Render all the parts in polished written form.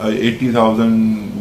80,000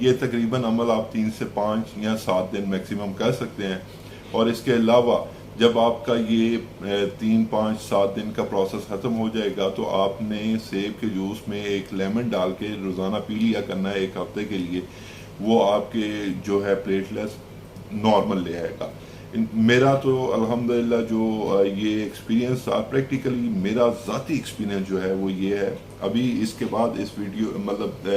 یہ تقریباً عمل آپ 3 سے 5 یا 7 دن میکسیمم کر سکتے ہیں. اور اس کے علاوہ جب آپ کا یہ 3 5 7 دن کا پروسیس ختم ہو جائے گا تو آپ نے سیب کے جوس میں ایک لیمن ڈال کے روزانہ پی لیا کرنا ہے 1 ہفتے کے لیے. وہ آپ کے جو ہے پلیٹلیٹس نارمل لے آئے گا. میرا تو الحمدللہ جو یہ ایکسپیرینس تھا پریکٹیکلی میرا ذاتی ایکسپیرینس جو ہے وہ یہ ہے. ابھی اس کے بعد اس ویڈیو مطلب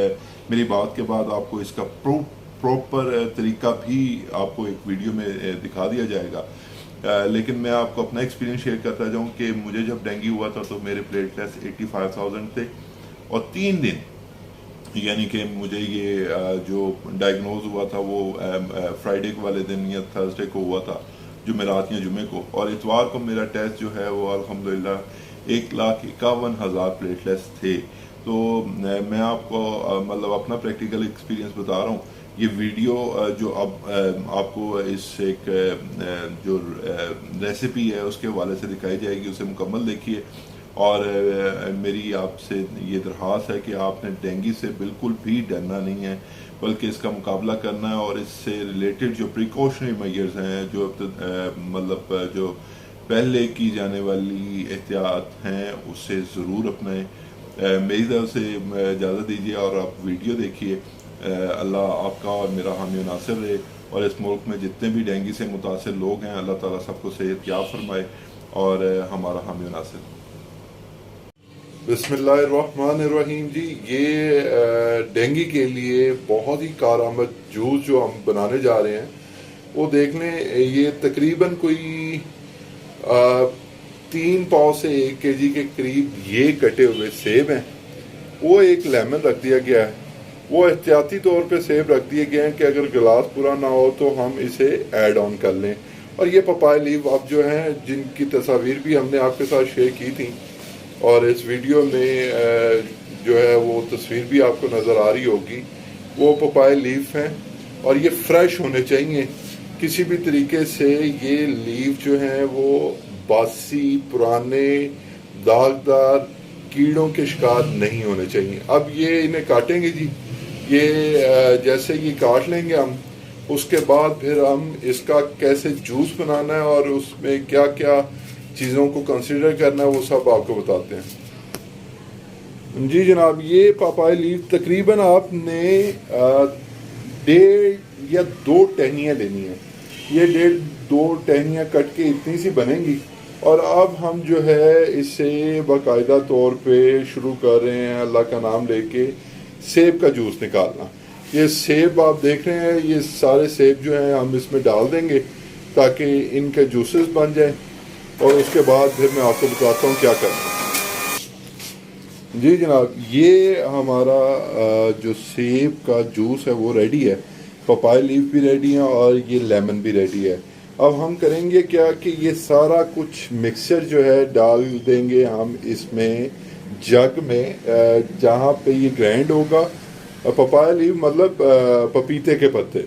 میری بات کے بعد آپ کو اس کا پروپر طریقہ بھی آپ کو ایک ویڈیو میں دکھا دیا جائے گا. لیکن میں آپ کو اپنا ایکسپیرینس شیئر کرتا جاؤں کہ مجھے جب ڈینگی ہوا تھا تو میرے پلیٹلیٹس 85,000 تھے اور 3 دن یعنی کہ مجھے یہ جو ڈائگنوز ہوا تھا وہ فرائیڈے والے دن یا تھرسڈے کو ہوا تھا جمعرات یا جمعے کو, اور اتوار کو میرا ٹیسٹ جو ہے وہ الحمدللہ 1,51,000 پلیٹلیٹس تھے. تو میں آپ کو مطلب اپنا پریکٹیکل ایکسپیرینس بتا رہا ہوں. یہ ویڈیو جو اب آپ کو اس ایک جو ریسیپی ہے اس کے حوالے سے دکھائی جائے گی, اسے مکمل دیکھیے. اور میری آپ سے یہ درخواست ہے کہ آپ نے ڈینگی سے بالکل بھی ڈرنا نہیں ہے بلکہ اس کا مقابلہ کرنا ہے, اور اس سے ریلیٹڈ جو پریکاشنری میجرز ہیں جو مطلب جو پہلے کی جانے والی احتیاط ہیں اس سے ضرور اپنائیں. میری طرف سے اجازت دیجیے اور آپ ویڈیو دیکھیے. اللہ آپ کا اور میرا حامی و ناصر رہے, اور اس ملک میں جتنے بھی ڈینگی سے متاثر لوگ ہیں اللہ تعالیٰ سب کو صحت یاب فرمائے اور ہمارا حامی و ناصر. بسم اللہ الرحمن الرحیم. جی یہ ڈینگی کے لیے بہت ہی کارآمد جوس جو ہم بنانے جا رہے ہیں وہ دیکھ لیں. یہ تقریباً کوئی 3 پاؤ سے 1 kg کے قریب یہ کٹے ہوئے سیب ہیں. وہ ایک لیمن رکھ دیا گیا ہے. وہ احتیاطی طور پہ سیب رکھ دیے گئے ہیں کہ اگر گلاس پورا نہ ہو تو ہم اسے ایڈ آن کر لیں. اور یہ پپایا لیف اب جو ہیں جن کی تصاویر بھی ہم نے آپ کے ساتھ شیئر کی تھیں اور اس ویڈیو میں جو ہے وہ تصویر بھی آپ کو نظر آ رہی ہوگی, وہ پپایا لیف ہیں اور یہ فریش ہونے چاہیے. کسی بھی طریقے سے یہ لیف جو ہیں وہ باسی پرانے داغدار کیڑوں کے شکار نہیں ہونے چاہیے. اب یہ انہیں کاٹیں گے جی, یہ جیسے یہ کاٹ لیں گے ہم, اس کے بعد پھر ہم اس کا کیسے جوس بنانا ہے اور اس میں کیا کیا چیزوں کو کنسیڈر کرنا ہے وہ سب آپ کو بتاتے ہیں. جی جناب, یہ پاپایا لیف تقریباً آپ نے 1.5 یا 2 ٹہنیاں لینی ہیں. یہ 1.5-2 ٹہنیاں کٹ کے اتنی سی بنیں گی. اور اب ہم جو ہے اسے باقاعدہ طور پہ شروع کر رہے ہیں اللہ کا نام لے کے سیب کا جوس نکالنا. یہ سیب آپ دیکھ رہے ہیں, یہ سارے سیب جو ہیں ہم اس میں ڈال دیں گے تاکہ ان کے جوسز بن جائیں, اور اس کے بعد پھر میں آپ کو بتاتا ہوں کیا کرنا ہے. جی جناب, یہ ہمارا جو سیب کا جوس ہے وہ ریڈی ہے. پپایا لیف بھی ریڈی ہے اور یہ لیمن بھی ریڈی ہے. اب ہم کریں گے کیا کہ یہ سارا کچھ مکسچر جو ہے ڈال دیں گے ہم اس میں جگ میں جہاں پہ یہ گرینڈ ہوگا. پپایا لیف مطلب پپیتے کے پتے,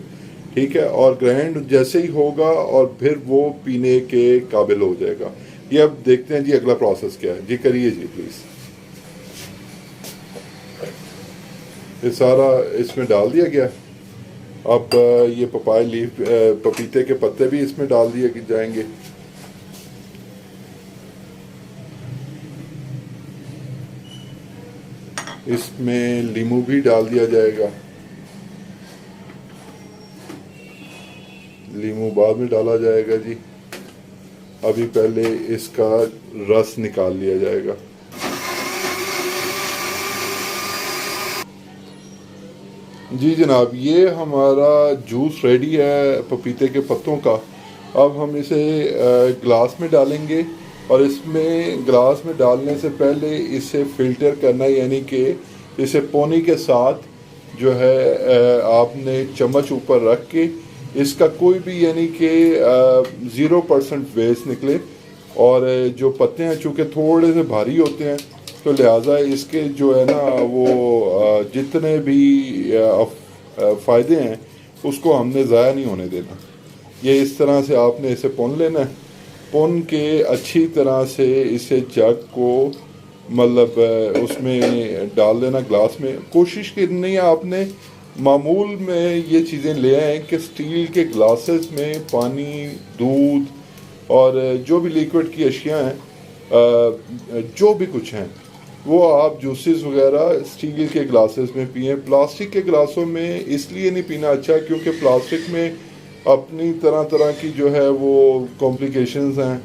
ٹھیک ہے, اور گرینڈ جیسے ہی ہوگا اور پھر وہ پینے کے قابل ہو جائے گا. یہ اب دیکھتے ہیں جی اگلا پروسیس کیا ہے. جی کریے جی پلیز. یہ سارا اس میں ڈال دیا گیا. اب یہ پپایا لیف پپیتے کے پتے بھی اس میں ڈال دیے جائیں گے. اس میں لیمو بھی ڈال دیا جائے گا. لیمو بعد میں ڈالا جائے گا جی. ابھی پہلے اس کا رس نکال لیا جائے گا. جی جناب, یہ ہمارا جوس ریڈی ہے پپیتے کے پتوں کا. اب ہم اسے گلاس میں ڈالیں گے, اور اس میں گلاس میں ڈالنے سے پہلے اسے فلٹر کرنا, یعنی کہ اسے پونی کے ساتھ جو ہے آپ نے چمچ اوپر رکھ کے اس کا کوئی بھی یعنی کہ 0% ویسٹ نکلے. اور جو پتے ہیں چونکہ تھوڑے سے بھاری ہوتے ہیں تو لہٰذا اس کے جو ہے نا وہ جتنے بھی فائدے ہیں اس کو ہم نے ضائع نہیں ہونے دینا. یہ اس طرح سے آپ نے اسے پون لینا ہے. پون کے اچھی طرح سے اسے جگ کو مطلب اس میں ڈال دینا گلاس میں. کوشش کرنی ہے آپ نے معمول میں یہ چیزیں لے آئیں کہ اسٹیل کے گلاسز میں پانی، دودھ اور جو بھی لیکوڈ کی اشیاء ہیں، جو بھی کچھ ہیں، وہ آپ جوسز وغیرہ اسٹیل کے گلاسز میں پئیں۔ پلاسٹک کے گلاسوں میں اس لیے نہیں پینا اچھا کیونکہ پلاسٹک میں اپنی طرح طرح کی جو ہے وہ کمپلیکیشنز ہیں۔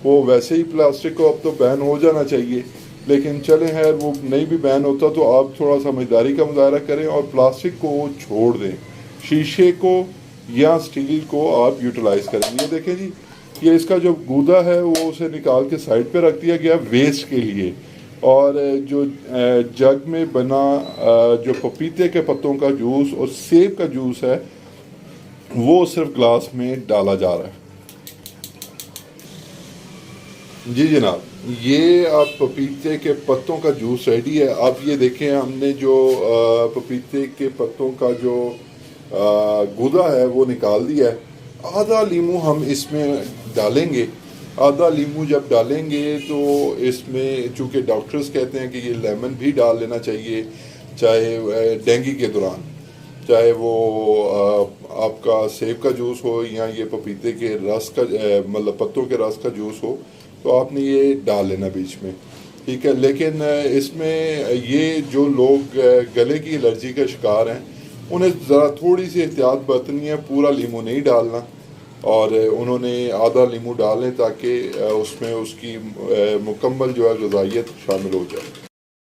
وہ ویسے ہی پلاسٹک کو اب تو بین ہو جانا چاہیے، لیکن چلیں خیر وہ نہیں بھی بین ہوتا تو آپ تھوڑا سمجھداری کا مظاہرہ کریں اور پلاسٹک کو چھوڑ دیں، شیشے کو یا اسٹیل کو آپ یوٹیلائز کریں۔ یہ دیکھیں جی، یہ اس کا جو گودا ہے وہ اسے نکال کے سائڈ پہ رکھ دیا گیا ویسٹ کے لیے، اور جو جگ میں بنا جو پپیتے کے پتوں کا جوس اور سیب کا جوس ہے وہ صرف گلاس میں ڈالا جا رہا ہے۔ جی جناب، یہ آپ پپیتے کے پتوں کا جوس ریڈی ہے۔ آپ یہ دیکھیں، ہم نے جو پپیتے کے پتوں کا جو گودا ہے وہ نکال دیا ہے۔ آدھا لیمو ہم اس میں ڈالیں گے۔ آدھا لیمو جب ڈالیں گے تو اس میں چونکہ ڈاکٹرز کہتے ہیں کہ یہ لیمن بھی ڈال لینا چاہیے، چاہے ڈینگی کے دوران، چاہے وہ آپ کا سیب کا جوس ہو یا یہ پپیتے کے رس کا مطلب پتوں کے رس کا جوس ہو، تو آپ نے یہ ڈال لینا بیچ میں، ٹھیک ہے۔ لیکن اس میں یہ جو لوگ گلے کی الرجی کا شکار ہیں انہیں ذرا تھوڑی سی احتیاط برتنی ہے، پورا لیمو نہیں ڈالنا، اور انہوں نے آدھا لیمو ڈالیں تاکہ اس میں اس کی مکمل جو ہے غذائیت شامل ہو جائے۔